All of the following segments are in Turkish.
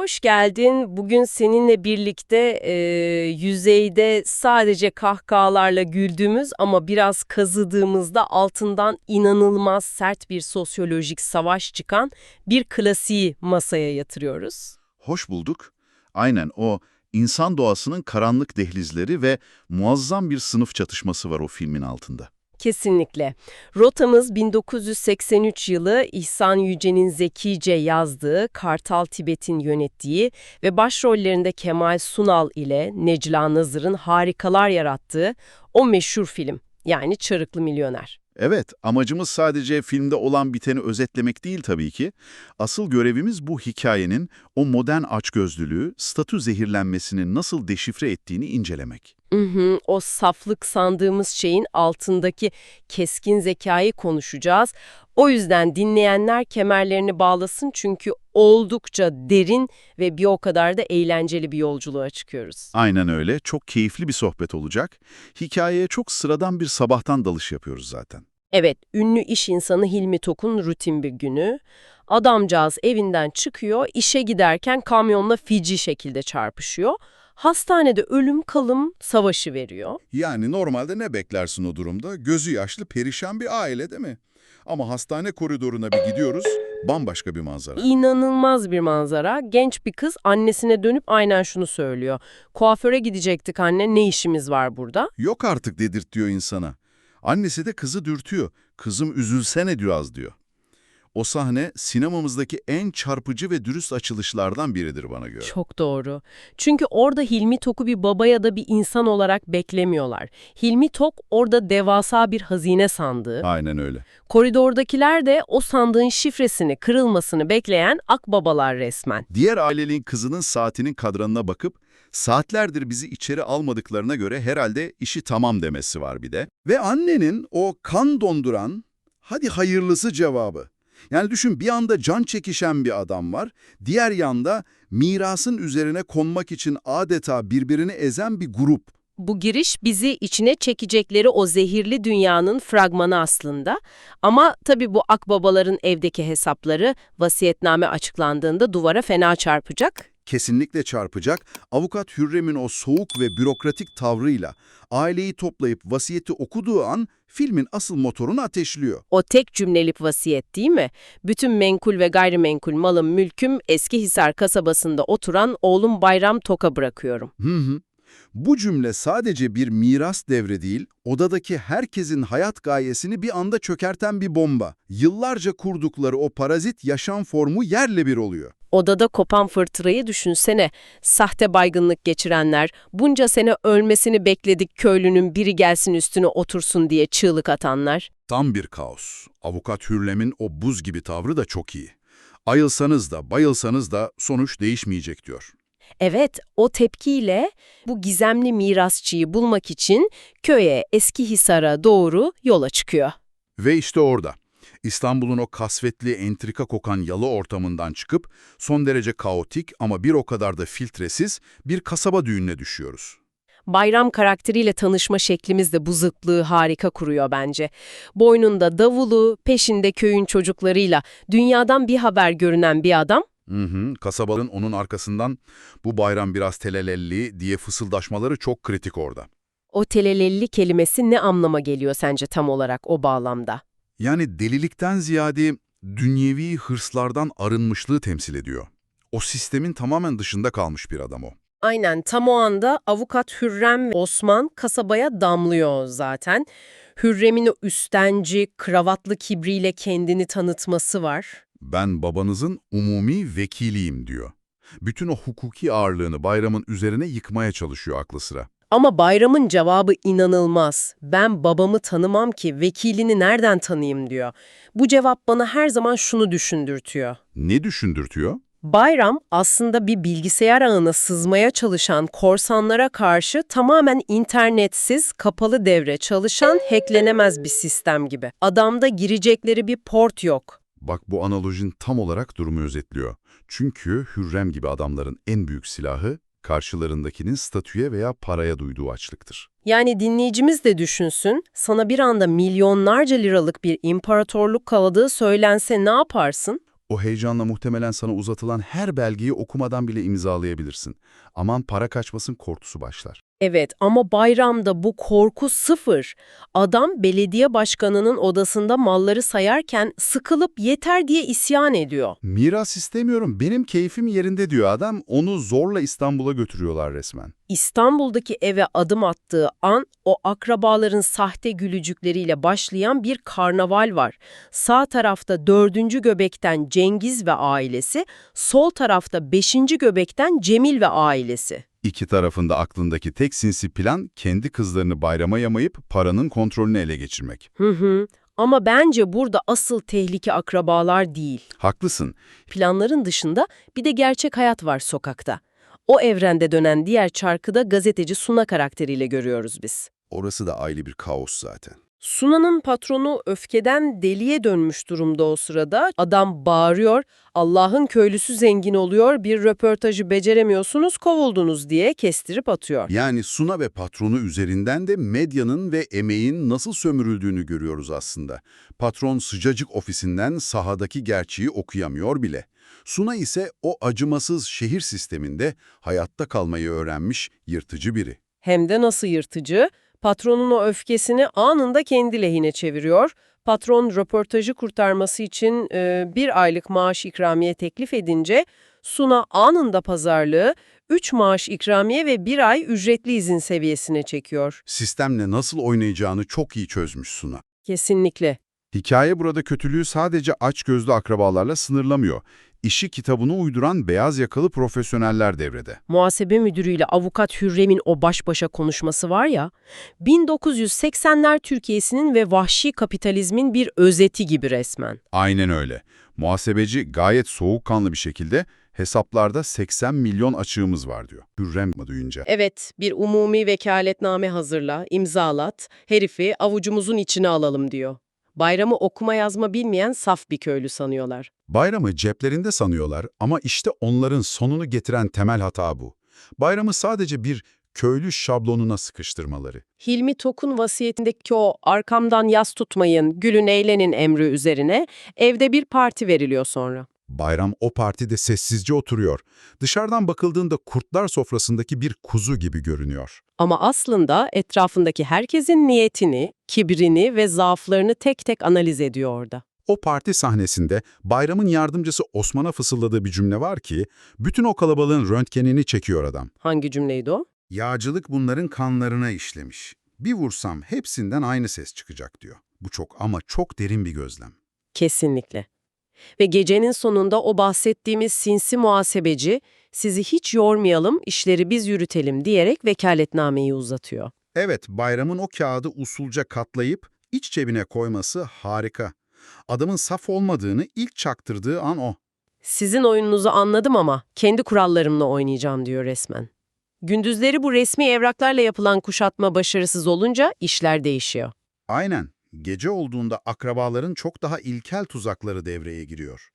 Hoş geldin. Bugün seninle birlikte yüzeyde sadece kahkahalarla güldüğümüz ama biraz kazıdığımızda altından inanılmaz sert bir sosyolojik savaş çıkan bir klasiği masaya yatırıyoruz. Hoş bulduk. Aynen o insan doğasının karanlık dehlizleri ve muazzam bir sınıf çatışması var o filmin altında. Kesinlikle. Rotamız 1983 yılı İhsan Yüce'nin zekice yazdığı, Kartal Tibet'in yönettiği ve başrollerinde Kemal Sunal ile Necla Nazır'ın harikalar yarattığı o meşhur film, yani Çarıklı Milyoner. Evet, amacımız sadece filmde olan biteni özetlemek değil tabii ki. Asıl görevimiz bu hikayenin o modern açgözlülüğü, statü zehirlenmesini nasıl deşifre ettiğini incelemek. O saflık sandığımız şeyin altındaki keskin zekayı konuşacağız. O yüzden dinleyenler kemerlerini bağlasın çünkü oldukça derin ve bir o kadar da eğlenceli bir yolculuğa çıkıyoruz. Aynen öyle, çok keyifli bir sohbet olacak. Hikayeye çok sıradan bir sabahtan dalış yapıyoruz zaten. Evet, ünlü iş insanı Hilmi Tok'un rutin bir günü. Adamcağız evinden çıkıyor, işe giderken kamyonla feci şekilde çarpışıyor. Hastanede ölüm kalım savaşı veriyor. Yani normalde ne beklersin o durumda? Gözü yaşlı, perişan bir aile değil mi? Ama hastane koridoruna bir gidiyoruz, bambaşka bir manzara. İnanılmaz bir manzara. Genç bir kız annesine dönüp aynen şunu söylüyor. Kuaföre gidecektik anne, ne işimiz var burada? Yok artık dedirtiyor insana. Annesi de kızı dürtüyor. Kızım üzülsene biraz diyor. O sahne sinemamızdaki en çarpıcı ve dürüst açılışlardan biridir bana göre. Çok doğru. Çünkü orada Hilmi Tok'u bir baba ya da bir insan olarak beklemiyorlar. Hilmi Tok orada devasa bir hazine sandığı. Aynen öyle. Koridordakiler de o sandığın şifresini, kırılmasını bekleyen akbabalar resmen. Diğer ailenin kızının saatinin kadranına bakıp saatlerdir bizi içeri almadıklarına göre herhalde işi tamam demesi var bir de. Ve annenin o kan donduran hadi hayırlısı cevabı. Yani düşün, bir anda can çekişen bir adam var, diğer yanda mirasın üzerine konmak için adeta birbirini ezen bir grup. Bu giriş bizi içine çekecekleri o zehirli dünyanın fragmanı aslında. Ama tabii bu akbabaların evdeki hesapları vasiyetname açıklandığında duvara fena çarpacak. Kesinlikle çarpacak. Avukat Hürrem'in o soğuk ve bürokratik tavrıyla aileyi toplayıp vasiyeti okuduğu an filmin asıl motorunu ateşliyor. O tek cümlelik vasiyet değil mi? Bütün menkul ve gayrimenkul malım mülküm Eskihisar kasabasında oturan oğlum Bayram Tok'a bırakıyorum. Hı hı. Bu cümle sadece bir miras devri değil, odadaki herkesin hayat gayesini bir anda çökerten bir bomba. Yıllarca kurdukları o parazit yaşam formu yerle bir oluyor. Odada kopan fırtınayı düşünsene. Sahte baygınlık geçirenler, bunca sene ölmesini bekledik köylünün biri gelsin üstüne otursun diye çığlık atanlar. Tam bir kaos. Avukat Hürrem'in o buz gibi tavrı da çok iyi. Ayılsanız da bayılsanız da sonuç değişmeyecek diyor. Evet, o tepkiyle bu gizemli mirasçıyı bulmak için köye Eskihisar'a doğru yola çıkıyor. Ve işte orada, İstanbul'un o kasvetli, entrika kokan yalı ortamından çıkıp son derece kaotik ama bir o kadar da filtresiz bir kasaba düğününe düşüyoruz. Bayram karakteriyle tanışma şeklimiz de bu zıtlığı harika kuruyor bence. Boynunda davulu, peşinde köyün çocuklarıyla dünyadan bir haber görünen bir adam. Kasabanın onun arkasından bu bayram biraz telelelli diye fısıldaşmaları çok kritik orada. O telelelli kelimesi ne anlama geliyor sence tam olarak o bağlamda? Yani delilikten ziyade dünyevi hırslardan arınmışlığı temsil ediyor. O sistemin tamamen dışında kalmış bir adam o. Aynen, tam o anda avukat Hürrem ve Osman kasabaya damlıyor zaten. Hürrem'in o üstenci, kravatlı kibriyle kendini tanıtması var. Ben babanızın umumi vekiliyim diyor. Bütün o hukuki ağırlığını bayramın üzerine yıkmaya çalışıyor aklı sıra. Ama Bayram'ın cevabı inanılmaz. Ben babamı tanımam ki, vekilini nereden tanıyayım diyor. Bu cevap bana her zaman şunu düşündürtüyor. Ne düşündürtüyor? Bayram aslında bir bilgisayar ağına sızmaya çalışan korsanlara karşı tamamen internetsiz, kapalı devre çalışan, hacklenemez bir sistem gibi. Adamda girecekleri bir port yok. Bak, bu analojin tam olarak durumu özetliyor. Çünkü Hürrem gibi adamların en büyük silahı karşılarındakinin statüye veya paraya duyduğu açlıktır. Yani dinleyicimiz de düşünsün, sana bir anda milyonlarca liralık bir imparatorluk kaldığı söylense ne yaparsın? O heyecanla muhtemelen sana uzatılan her belgeyi okumadan bile imzalayabilirsin. Aman para kaçmasın korkusu başlar. Evet ama bayramda bu korku sıfır. Adam belediye başkanının odasında malları sayarken sıkılıp yeter diye isyan ediyor. Miras istemiyorum, benim keyfim yerinde diyor adam. Onu zorla İstanbul'a götürüyorlar resmen. İstanbul'daki eve adım attığı an o akrabaların sahte gülücükleriyle başlayan bir karnaval var. Sağ tarafta 4. göbekten Cengiz ve ailesi, sol tarafta 5. göbekten Cemil ve ailesi. İki tarafında aklındaki tek sinsi plan kendi kızlarını bayrama yamayıp paranın kontrolünü ele geçirmek. Ama bence burada asıl tehlike akrabalar değil. Haklısın. Planların dışında bir de gerçek hayat var sokakta. O evrende dönen diğer çarkıda gazeteci Suna karakteriyle görüyoruz biz. Orası da ayrı bir kaos zaten. Suna'nın patronu öfkeden deliye dönmüş durumda o sırada. Adam bağırıyor, Allah'ın köylüsü zengin oluyor, bir röportajı beceremiyorsunuz, kovuldunuz diye kestirip atıyor. Yani Suna ve patronu üzerinden de medyanın ve emeğin nasıl sömürüldüğünü görüyoruz aslında. Patron sıcacık ofisinden sahadaki gerçeği okuyamıyor bile. Suna ise o acımasız şehir sisteminde hayatta kalmayı öğrenmiş yırtıcı biri. Hem de nasıl yırtıcı? Patronun o öfkesini anında kendi lehine çeviriyor. Patron röportajı kurtarması için 1 aylık maaş ikramiye teklif edince Suna anında pazarlığı 3 maaş ikramiye ve 1 ay ücretli izin seviyesine çekiyor. Sistemle nasıl oynayacağını çok iyi çözmüş Suna. Kesinlikle. Hikaye burada kötülüğü sadece açgözlü akrabalarla sınırlamıyor. İşi kitabına uyduran beyaz yakalı profesyoneller devrede. Muhasebe müdürüyle avukat Hürrem'in o baş başa konuşması var ya, 1980'ler Türkiye'sinin ve vahşi kapitalizmin bir özeti gibi resmen. Aynen öyle. Muhasebeci gayet soğukkanlı bir şekilde hesaplarda 80 milyon açığımız var diyor. Hürrem duyunca. Evet, bir umumi vekaletname hazırla, imzalat, herifi avucumuzun içine alalım diyor. Bayramı okuma yazma bilmeyen saf bir köylü sanıyorlar. Bayramı ceplerinde sanıyorlar ama işte onların sonunu getiren temel hata bu. Bayramı sadece bir köylü şablonuna sıkıştırmaları. Hilmi Tok'un vasiyetindeki o arkamdan yas tutmayın, gülün eğlenin emri üzerine evde bir parti veriliyor sonra. Bayram o partide sessizce oturuyor. Dışarıdan bakıldığında kurtlar sofrasındaki bir kuzu gibi görünüyor. Ama aslında etrafındaki herkesin niyetini, kibrini ve zaaflarını tek tek analiz ediyor orada. O parti sahnesinde Bayram'ın yardımcısı Osman'a fısıldadığı bir cümle var ki, bütün o kalabalığın röntgenini çekiyor adam. Hangi cümleydi o? Yağcılık bunların kanlarına işlemiş. Bir vursam hepsinden aynı ses çıkacak diyor. Bu çok ama çok derin bir gözlem. Kesinlikle. Ve gecenin sonunda o bahsettiğimiz sinsi muhasebeci, sizi hiç yormayalım, işleri biz yürütelim diyerek vekaletnameyi uzatıyor. Evet, Bayram'ın o kağıdı usulca katlayıp iç cebine koyması harika. Adamın saf olmadığını ilk çaktırdığı an o. Sizin oyununuzu anladım ama kendi kurallarımla oynayacağım diyor resmen. Gündüzleri bu resmi evraklarla yapılan kuşatma başarısız olunca işler değişiyor. Aynen. Gece olduğunda akrabaların çok daha ilkel tuzakları devreye giriyor.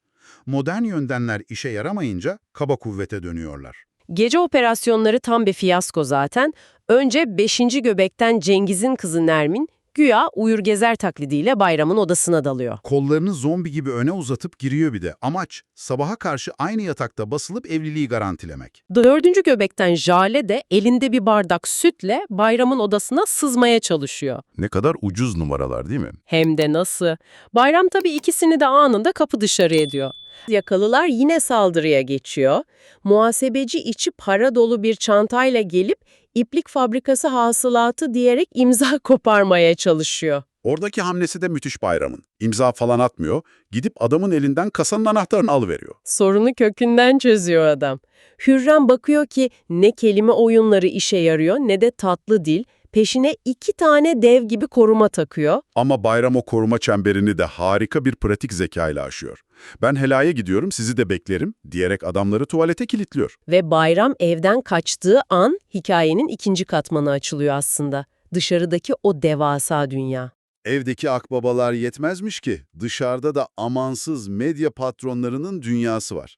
Modern yöntemler işe yaramayınca kaba kuvvete dönüyorlar. Gece operasyonları tam bir fiyasko zaten. Önce 5. göbekten Cengiz'in kızı Nermin, güya uyur gezer taklidiyle Bayram'ın odasına dalıyor. Kollarını zombi gibi öne uzatıp giriyor bir de. Amaç sabaha karşı aynı yatakta basılıp evliliği garantilemek. 4. göbekten Jale de elinde bir bardak sütle Bayram'ın odasına sızmaya çalışıyor. Ne kadar ucuz numaralar değil mi? Hem de nasıl? Bayram tabii ikisini de anında kapı dışarı ediyor. Yakalılar yine saldırıya geçiyor. Muhasebeci içi para dolu bir çantayla gelip iplik fabrikası hasılatı diyerek imza koparmaya çalışıyor. Oradaki hamlesi de müthiş Bayram'ın. İmza falan atmıyor, gidip adamın elinden kasanın anahtarını alıveriyor. Sorunu kökünden çözüyor adam. Hürrem bakıyor ki ne kelime oyunları işe yarıyor ne de tatlı dil, peşine 2 tane dev gibi koruma takıyor. Ama Bayram o koruma çemberini de harika bir pratik zekayla aşıyor. Ben helaya gidiyorum, sizi de beklerim diyerek adamları tuvalete kilitliyor. Ve Bayram evden kaçtığı an hikayenin 2. katmanı açılıyor aslında. Dışarıdaki o devasa dünya. Evdeki akbabalar yetmezmiş ki, dışarıda da amansız medya patronlarının dünyası var.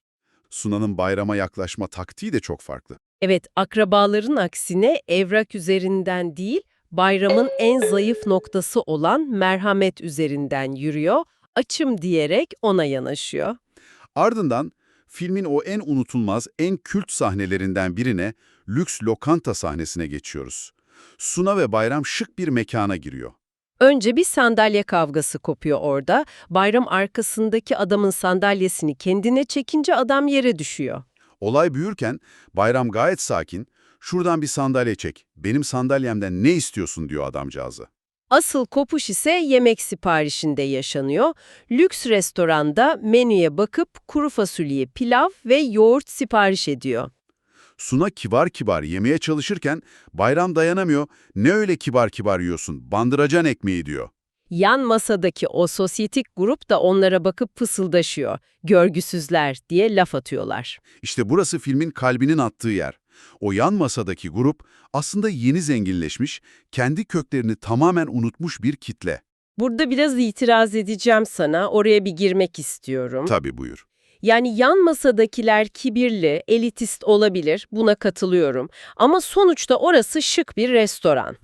Suna'nın Bayram'a yaklaşma taktiği de çok farklı. Evet, akrabaların aksine evrak üzerinden değil, Bayram'ın en zayıf noktası olan merhamet üzerinden yürüyor, açım diyerek ona yanaşıyor. Ardından filmin o en unutulmaz, en kült sahnelerinden birine, lüks lokanta sahnesine geçiyoruz. Suna ve Bayram şık bir mekana giriyor. Önce bir sandalye kavgası kopuyor orada. Bayram arkasındaki adamın sandalyesini kendine çekince adam yere düşüyor. Olay büyürken Bayram gayet sakin, "Şuradan bir sandalye çek, benim sandalyemden ne istiyorsun?" diyor adamcağıza. Asıl kopuş ise yemek siparişinde yaşanıyor. Lüks restoranda menüye bakıp kuru fasulye, pilav ve yoğurt sipariş ediyor. Suna kibar kibar yemeye çalışırken Bayram dayanamıyor, "Ne öyle kibar kibar yiyorsun, bandıracan ekmeği." diyor. Yan masadaki o sosyetik grup da onlara bakıp fısıldaşıyor. Görgüsüzler diye laf atıyorlar. İşte burası filmin kalbinin attığı yer. O yan masadaki grup aslında yeni zenginleşmiş, kendi köklerini tamamen unutmuş bir kitle. Burada biraz itiraz edeceğim sana. Oraya bir girmek istiyorum. Tabii, buyur. Yani yan masadakiler kibirli, elitist olabilir. Buna katılıyorum. Ama sonuçta orası şık bir restoran.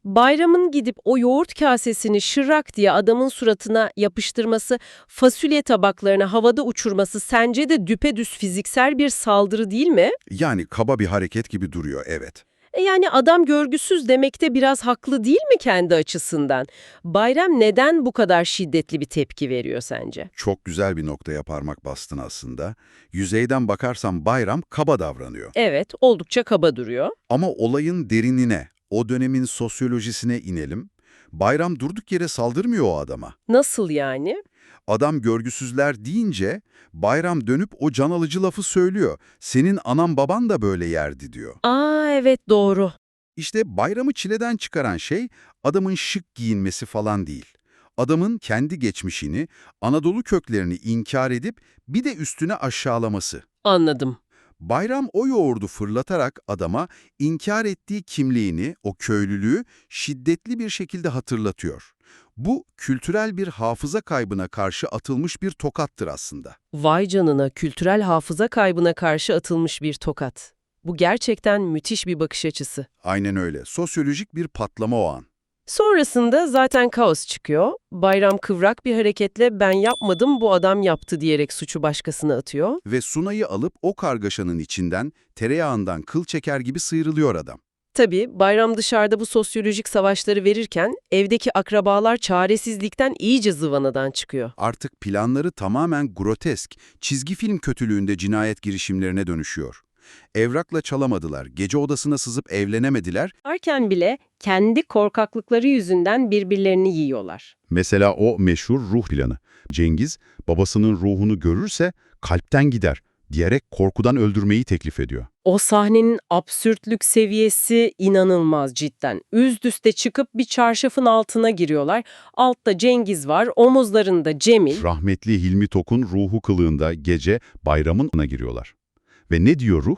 Bayram'ın gidip o yoğurt kasesini şırrak diye adamın suratına yapıştırması, fasulye tabaklarını havada uçurması sence de düpedüz fiziksel bir saldırı değil mi? Yani kaba bir hareket gibi duruyor, evet. Yani adam görgüsüz demekte biraz haklı değil mi kendi açısından? Bayram neden bu kadar şiddetli bir tepki veriyor sence? Çok güzel bir noktaya parmak bastın aslında. Yüzeyden bakarsam Bayram kaba davranıyor. Evet, oldukça kaba duruyor. Ama olayın derinine, o dönemin sosyolojisine inelim. Bayram durduk yere saldırmıyor o adama. Nasıl yani? Adam görgüsüzler deyince Bayram dönüp o can alıcı lafı söylüyor. "Senin anan baban da böyle yerdi." diyor. Aa evet doğru. İşte Bayram'ı çileden çıkaran şey adamın şık giyinmesi falan değil. Adamın kendi geçmişini, Anadolu köklerini inkar edip bir de üstüne aşağılaması. Anladım. Bayram o yoğurdu fırlatarak adama inkar ettiği kimliğini, o köylülüğü şiddetli bir şekilde hatırlatıyor. Bu kültürel bir hafıza kaybına karşı atılmış bir tokattır aslında. Vay canına, kültürel hafıza kaybına karşı atılmış bir tokat. Bu gerçekten müthiş bir bakış açısı. Aynen öyle. Sosyolojik bir patlama o an. Sonrasında zaten kaos çıkıyor. Bayram kıvrak bir hareketle "ben yapmadım, bu adam yaptı" diyerek suçu başkasına atıyor. Ve Sunay'ı alıp o kargaşanın içinden, tereyağından kıl çeker gibi sıyrılıyor adam. Tabii Bayram dışarıda bu sosyolojik savaşları verirken evdeki akrabalar çaresizlikten iyice zıvanadan çıkıyor. Artık planları tamamen grotesk, çizgi film kötülüğünde cinayet girişimlerine dönüşüyor. Evrakla çalamadılar, gece odasına sızıp evlenemediler. Varken bile kendi korkaklıkları yüzünden birbirlerini yiyorlar. Mesela o meşhur ruh planı. Cengiz, babasının ruhunu görürse kalpten gider diyerek korkudan öldürmeyi teklif ediyor. O sahnenin absürtlük seviyesi inanılmaz cidden. Üst üste çıkıp bir çarşafın altına giriyorlar. Altta Cengiz var, omuzlarında Cemil. Rahmetli Hilmi Tok'un ruhu kılığında gece Bayram'ın yanına giriyorlar. Ve ne diyor ruh?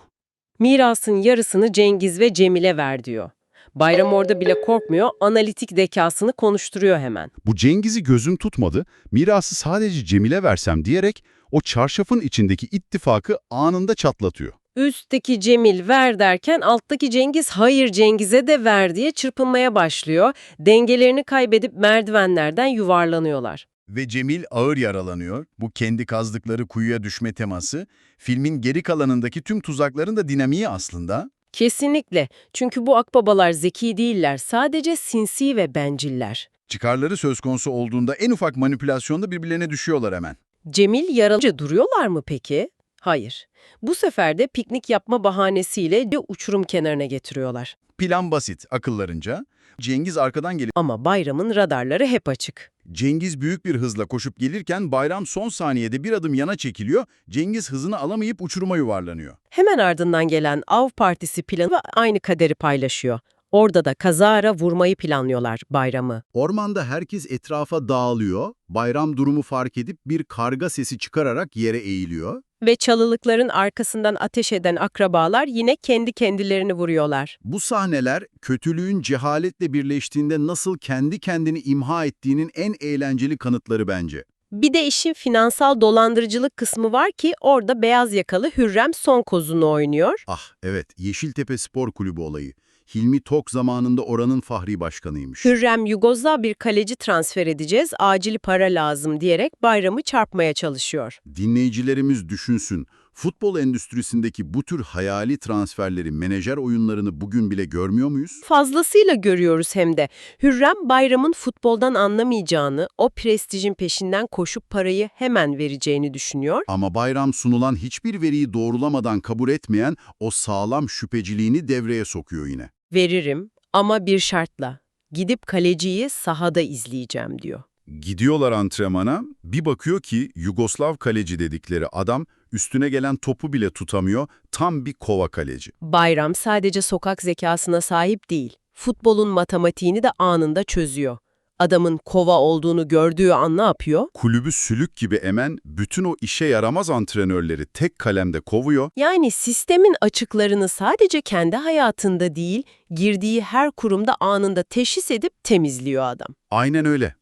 Mirasın yarısını Cengiz ve Cemil'e ver diyor. Bayram orada bile korkmuyor, analitik zekasını konuşturuyor hemen. Bu Cengiz'i gözüm tutmadı, mirası sadece Cemil'e versem diyerek o çarşafın içindeki ittifakı anında çatlatıyor. Üstteki Cemil ver derken alttaki Cengiz hayır Cengiz'e de ver diye çırpınmaya başlıyor. Dengelerini kaybedip merdivenlerden yuvarlanıyorlar. Ve Cemil ağır yaralanıyor. Bu kendi kazdıkları kuyuya düşme teması, filmin geri kalanındaki tüm tuzakların da dinamiği aslında. Kesinlikle. Çünkü bu akbabalar zeki değiller. Sadece sinsi ve benciller. Çıkarları söz konusu olduğunda en ufak manipülasyonda birbirlerine düşüyorlar hemen. Cemil yaralıca duruyorlar mı peki? Hayır. Bu sefer de piknik yapma bahanesiyle de uçurum kenarına getiriyorlar. Plan basit, akıllarınca. Cengiz arkadan gelip Ama Bayram'ın radarları hep açık. Cengiz büyük bir hızla koşup gelirken Bayram son saniyede bir adım yana çekiliyor. Cengiz hızını alamayıp uçuruma yuvarlanıyor. Hemen ardından gelen Av Partisi planı aynı kaderi paylaşıyor. Orada da kazara vurmayı planlıyorlar Bayram'ı. Ormanda herkes etrafa dağılıyor, Bayram durumu fark edip bir karga sesi çıkararak yere eğiliyor. Ve çalılıkların arkasından ateş eden akrabalar yine kendi kendilerini vuruyorlar. Bu sahneler kötülüğün cehaletle birleştiğinde nasıl kendi kendini imha ettiğinin en eğlenceli kanıtları bence. Bir de işin finansal dolandırıcılık kısmı var ki orada beyaz yakalı Hürrem son kozunu oynuyor. Ah evet, Yeşiltepe Spor Kulübü olayı. Hilmi Tok zamanında oranın fahri başkanıymış. Hürrem Yugoslav bir kaleci transfer edeceğiz, acil para lazım diyerek Bayram'ı çarpmaya çalışıyor. Dinleyicilerimiz düşünsün. Futbol endüstrisindeki bu tür hayali transferleri, menajer oyunlarını bugün bile görmüyor muyuz? Fazlasıyla görüyoruz hem de. Hürrem Bayram'ın futboldan anlamayacağını, o prestijin peşinden koşup parayı hemen vereceğini düşünüyor. Ama Bayram sunulan hiçbir veriyi doğrulamadan kabul etmeyen o sağlam şüpheciliğini devreye sokuyor yine. Veririm ama bir şartla. Gidip kaleciyi sahada izleyeceğim diyor. Gidiyorlar antrenmana, bir bakıyor ki Yugoslav kaleci dedikleri adam üstüne gelen topu bile tutamıyor, tam bir kova kaleci. Bayram sadece sokak zekasına sahip değil, futbolun matematiğini de anında çözüyor. Adamın kova olduğunu gördüğü an ne yapıyor? Kulübü sülük gibi emen bütün o işe yaramaz antrenörleri tek kalemde kovuyor. Yani sistemin açıklarını sadece kendi hayatında değil, girdiği her kurumda anında teşhis edip temizliyor adam. Aynen öyle.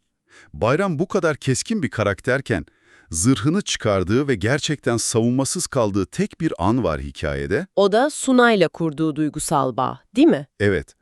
Bayram bu kadar keskin bir karakterken, zırhını çıkardığı ve gerçekten savunmasız kaldığı tek bir an var hikayede. O da Sunay'la kurduğu duygusal bağ, değil mi? Evet,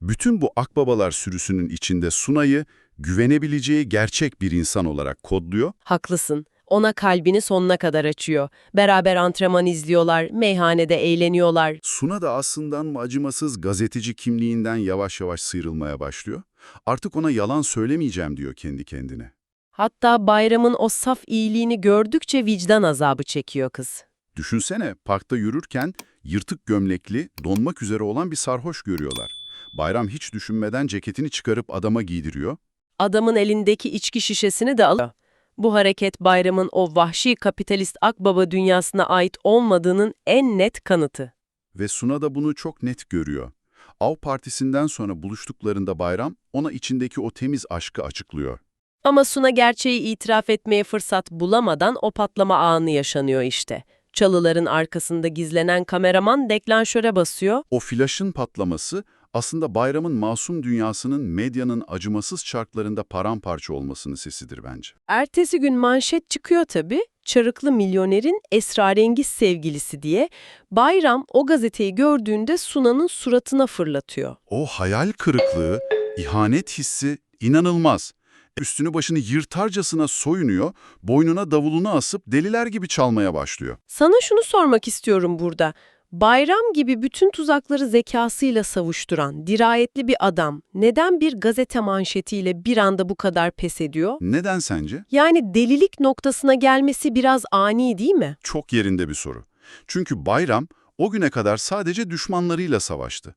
bütün bu akbabalar sürüsünün içinde Sunay'ı güvenebileceği gerçek bir insan olarak kodluyor. Haklısın. Ona kalbini sonuna kadar açıyor. Beraber antrenman izliyorlar, meyhanede eğleniyorlar. Suna da aslında acımasız gazeteci kimliğinden yavaş yavaş sıyrılmaya başlıyor. Artık ona yalan söylemeyeceğim diyor kendi kendine. Hatta Bayram'ın o saf iyiliğini gördükçe vicdan azabı çekiyor kız. Düşünsene, parkta yürürken yırtık gömlekli, donmak üzere olan bir sarhoş görüyorlar. Bayram hiç düşünmeden ceketini çıkarıp adama giydiriyor. Adamın elindeki içki şişesini de alıyor. Bu hareket Bayram'ın o vahşi kapitalist akbaba dünyasına ait olmadığının en net kanıtı. Ve Suna da bunu çok net görüyor. Av partisinden sonra buluştuklarında Bayram ona içindeki o temiz aşkı açıklıyor. Ama Suna gerçeği itiraf etmeye fırsat bulamadan o patlama anı yaşanıyor işte. Çalıların arkasında gizlenen kameraman deklanşöre basıyor. O flaşın patlaması aslında Bayram'ın masum dünyasının medyanın acımasız çarklarında paramparça olmasının sesidir bence. Ertesi gün manşet çıkıyor tabii. Çarıklı milyonerin esrarengiz sevgilisi diye. Bayram o gazeteyi gördüğünde Suna'nın suratına fırlatıyor. O hayal kırıklığı, ihanet hissi inanılmaz. Üstünü başını yırtarcasına soyunuyor, boynuna davulunu asıp deliler gibi çalmaya başlıyor. Sana şunu sormak istiyorum burada. Bayram gibi bütün tuzakları zekasıyla savuşturan, dirayetli bir adam neden bir gazete manşetiyle bir anda bu kadar pes ediyor? Neden sence? Yani delilik noktasına gelmesi biraz ani değil mi? Çok yerinde bir soru. Çünkü Bayram o güne kadar sadece düşmanlarıyla savaştı.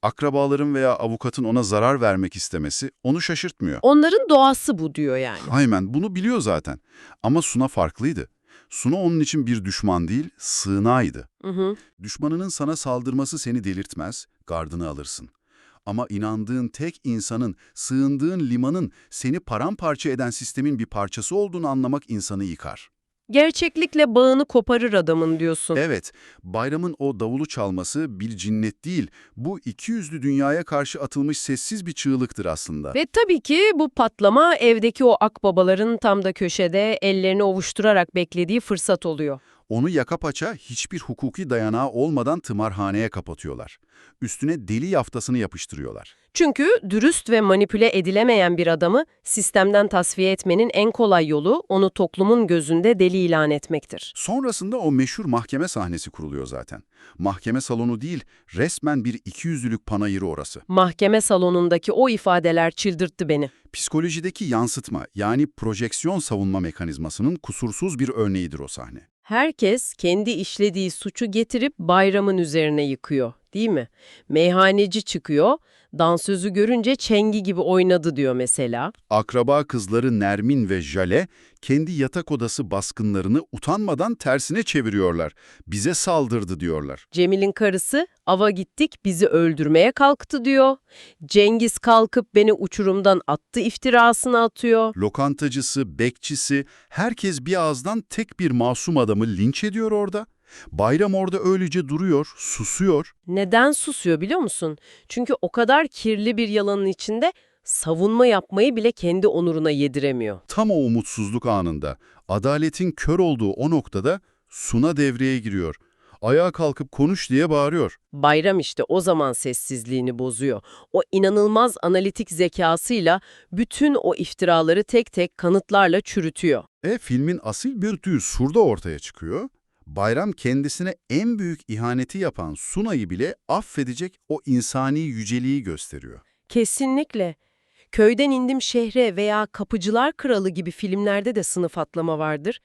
Akrabaların veya avukatın ona zarar vermek istemesi onu şaşırtmıyor. Onların doğası bu diyor yani. Aynen bunu biliyor zaten. Ama Suna farklıydı. Suna onun için bir düşman değil, sığınağıydı. Düşmanının sana saldırması seni delirtmez, gardını alırsın. Ama inandığın tek insanın, sığındığın limanın seni paramparça eden sistemin bir parçası olduğunu anlamak insanı yıkar. Gerçeklikle bağını koparır adamın diyorsun. Evet, Bayram'ın o davulu çalması bir cinnet değil, bu ikiyüzlü dünyaya karşı atılmış sessiz bir çığlıktır aslında. Ve tabii ki bu patlama evdeki o akbabaların tam da köşede ellerini ovuşturarak beklediği fırsat oluyor. Onu yaka paça hiçbir hukuki dayanağı olmadan tımarhaneye kapatıyorlar. Üstüne deli yaftasını yapıştırıyorlar. Çünkü dürüst ve manipüle edilemeyen bir adamı sistemden tasfiye etmenin en kolay yolu onu toplumun gözünde deli ilan etmektir. Sonrasında o meşhur mahkeme sahnesi kuruluyor zaten. Mahkeme salonu değil, resmen bir ikiyüzlülük panayırı orası. Mahkeme salonundaki o ifadeler çıldırttı beni. Psikolojideki yansıtma, yani projeksiyon savunma mekanizmasının kusursuz bir örneğidir o sahne. Herkes kendi işlediği suçu getirip Bayram'ın üzerine yıkıyor, değil mi? Meyhaneci çıkıyor, dansözü görünce çengi gibi oynadı diyor mesela. Akraba kızları Nermin ve Jale, kendi yatak odası baskınlarını utanmadan tersine çeviriyorlar. Bize saldırdı diyorlar. Cemil'in karısı, ava gittik bizi öldürmeye kalktı diyor. Cengiz kalkıp beni uçurumdan attı iftirasını atıyor. Lokantacısı, bekçisi, herkes bir ağızdan tek bir masum adamı linç ediyor orada. Bayram orada öylece duruyor, susuyor. Neden susuyor biliyor musun? Çünkü o kadar kirli bir yalanın içinde savunma yapmayı bile kendi onuruna yediremiyor. Tam o umutsuzluk anında, adaletin kör olduğu o noktada Suna devreye giriyor. Ayağa kalkıp konuş diye bağırıyor. Bayram işte o zaman sessizliğini bozuyor. O inanılmaz analitik zekasıyla bütün o iftiraları tek tek kanıtlarla çürütüyor. Filmin asil bir tüyü şurada ortaya çıkıyor. Bayram kendisine en büyük ihaneti yapan Suna'yı bile affedecek o insani yüceliği gösteriyor. Kesinlikle. Köyden indim şehre veya Kapıcılar Kralı gibi filmlerde de sınıf atlama vardır.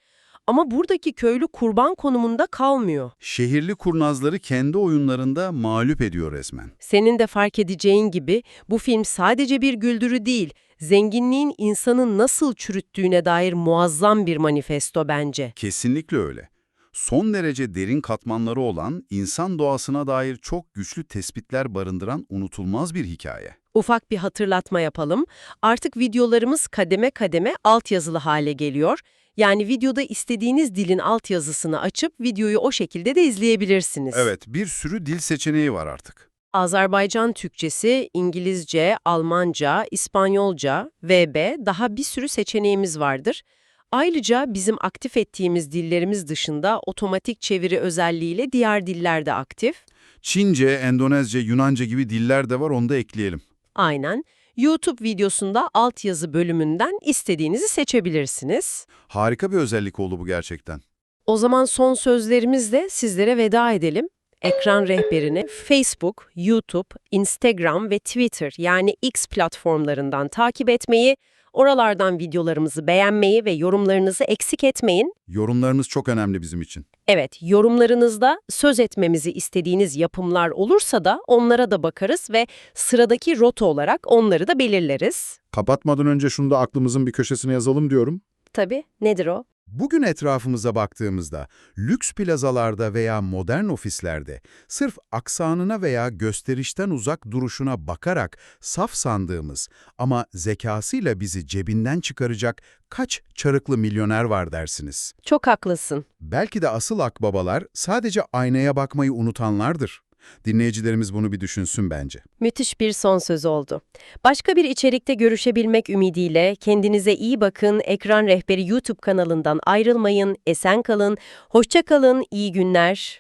Ama buradaki köylü kurban konumunda kalmıyor. Şehirli kurnazları kendi oyunlarında mağlup ediyor resmen. Senin de fark edeceğin gibi bu film sadece bir güldürü değil, zenginliğin insanı nasıl çürüttüğüne dair muazzam bir manifesto bence. Kesinlikle öyle. Son derece derin katmanları olan, insan doğasına dair çok güçlü tespitler barındıran unutulmaz bir hikaye. Ufak bir hatırlatma yapalım. Artık videolarımız kademe kademe altyazılı hale geliyor. Yani videoda istediğiniz dilin altyazısını açıp videoyu o şekilde de izleyebilirsiniz. Evet, bir sürü dil seçeneği var artık. Azerbaycan Türkçesi, İngilizce, Almanca, İspanyolca, VB daha bir sürü seçeneğimiz vardır. Ayrıca bizim aktif ettiğimiz dillerimiz dışında otomatik çeviri özelliğiyle diğer diller de aktif. Çince, Endonezce, Yunanca gibi diller de var, onu da ekleyelim. Aynen. YouTube videosunda altyazı bölümünden istediğinizi seçebilirsiniz. Harika bir özellik oldu bu gerçekten. O zaman son sözlerimizle sizlere veda edelim. Ekran rehberini Facebook, YouTube, Instagram ve Twitter yani X platformlarından takip etmeyi, oralardan videolarımızı beğenmeyi ve yorumlarınızı eksik etmeyin. Yorumlarınız çok önemli bizim için. Evet, yorumlarınızda söz etmemizi istediğiniz yapımlar olursa da onlara da bakarız ve sıradaki rota olarak onları da belirleriz. Kapatmadan önce şunu da aklımızın bir köşesine yazalım diyorum. Tabii, nedir o? Bugün etrafımıza baktığımızda, lüks plazalarda veya modern ofislerde sırf aksanına veya gösterişten uzak duruşuna bakarak saf sandığımız ama zekasıyla bizi cebinden çıkaracak kaç çarıklı milyoner var dersiniz. Çok haklısın. Belki de asıl akbabalar sadece aynaya bakmayı unutanlardır. Dinleyicilerimiz bunu bir düşünsün bence. Müthiş bir son söz oldu. Başka bir içerikte görüşebilmek ümidiyle kendinize iyi bakın. Ekran Rehberi YouTube kanalından ayrılmayın. Esen kalın. Hoşça kalın. İyi günler.